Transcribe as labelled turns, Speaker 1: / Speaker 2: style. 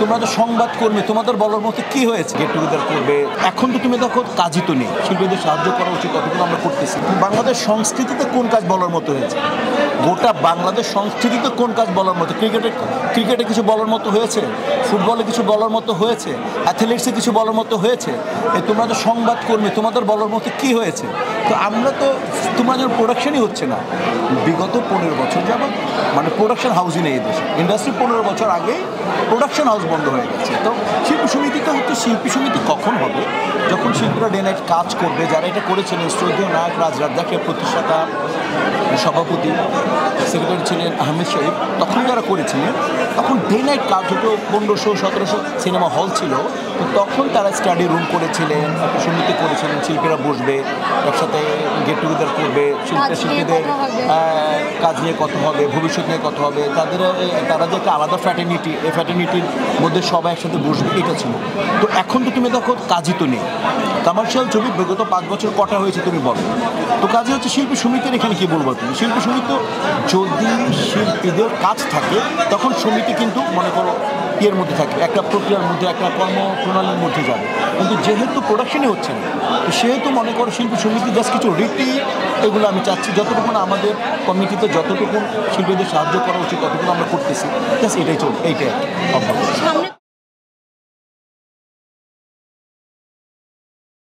Speaker 1: তোমরা তো সংবাদ কর্মী, তোমাদের বলার মতো কি হয়েছে? গেট টুগেদার করবে, এখন তো তুমি দেখো কাজই তো নেই। শিল্পীদের সাহায্য করা উচিত, কতগুলো আমরা করতেছি। বাংলাদেশ সংস্কৃতিতে কোন কাজ বলার মতো হয়েছে? গোটা বাংলাদেশ সংস্কৃতিতে কোন কাজ বলার মতো? ক্রিকেটে কিছু বলার মতো হয়েছে? ফুটবলে কিছু বলার মতো হয়েছে? অ্যাথলেটিক্সে কিছু বলার মতো হয়েছে? তোমরা তো সংবাদ কর্মী, তোমাদের বলার মতো কি হয়েছে? তো আমরা তো, তোমরা যেন প্রোডাকশনই হচ্ছে না বিগত 15 বছর যাবত, মানে প্রোডাকশন হাউসই নেই এই দেশে। ইন্ডাস্ট্রি 15 বছর আগে প্রোডাকশন হাউস বন্ধ হয়ে গেছে। তো শিল্পী সমিতিটা হচ্ছে, শিল্পী সমিতি কখন হবে? যখন শিল্পীরা ডে নাইট কাজ করবে। যারা এটা করেছিলেন, শ্রদ্ধেয় নায়ক রাজ রাজ্জাকের প্রতিষ্ঠাতা, সভাপতি, সেক্রেটারি ছিলেন আহমেদ শরীফ, তখন যারা করেছিলেন তখন ডে নাইট কাজ হতো। 1500-1700 সিনেমা হল ছিল। তো তখন তারা স্টাডি রুম করেছিলেন, একটা সমিতি করেছিলেন, শিল্পীরা বসবে একসাথে, গেট টুগেদার করবে, শিল্পীদের কাজ নিয়ে কথা হবে, ভবিষ্যৎ নিয়ে কথা হবে, তারা যে একটা আলাদা ফ্র্যাটার্নিটি, এই ফ্র্যাটার্নিটির মধ্যে সবাই একসাথে বসবে, এটা ছিল। তো এখন তো তুমি দেখো কাজই তো নেই। কমার্শিয়াল ছবি বিগত 5 বছর কটা হয়েছে তুমি বলো? তো কাজে হচ্ছে শিল্পী সমিতির, এখানে কি বলবো তুমি? শিল্পী সমিতি, যদি শিল্পীদের কাজ থাকে তখন সমিতি কিন্তু মনে করো ইয়ের মধ্যে থাকে, একটা প্রক্রিয়ার মধ্যে, একটা কর্মপ্রণালীর মধ্যে যাবে। কিন্তু যেহেতু প্রোডাকশনই হচ্ছে না, তো সেহেতু মনে করো শিল্পী সমিতি জাস্ট কিছু রীতি, এগুলো আমি চাচ্ছি যতটুকু আমাদের কমিটিতে যতটুকু শিল্পীদের সাহায্য করা উচিত ততটুকু আমরা করতেছি, জাস্ট এইটাই চলবে, এইটাই অভ্যাস।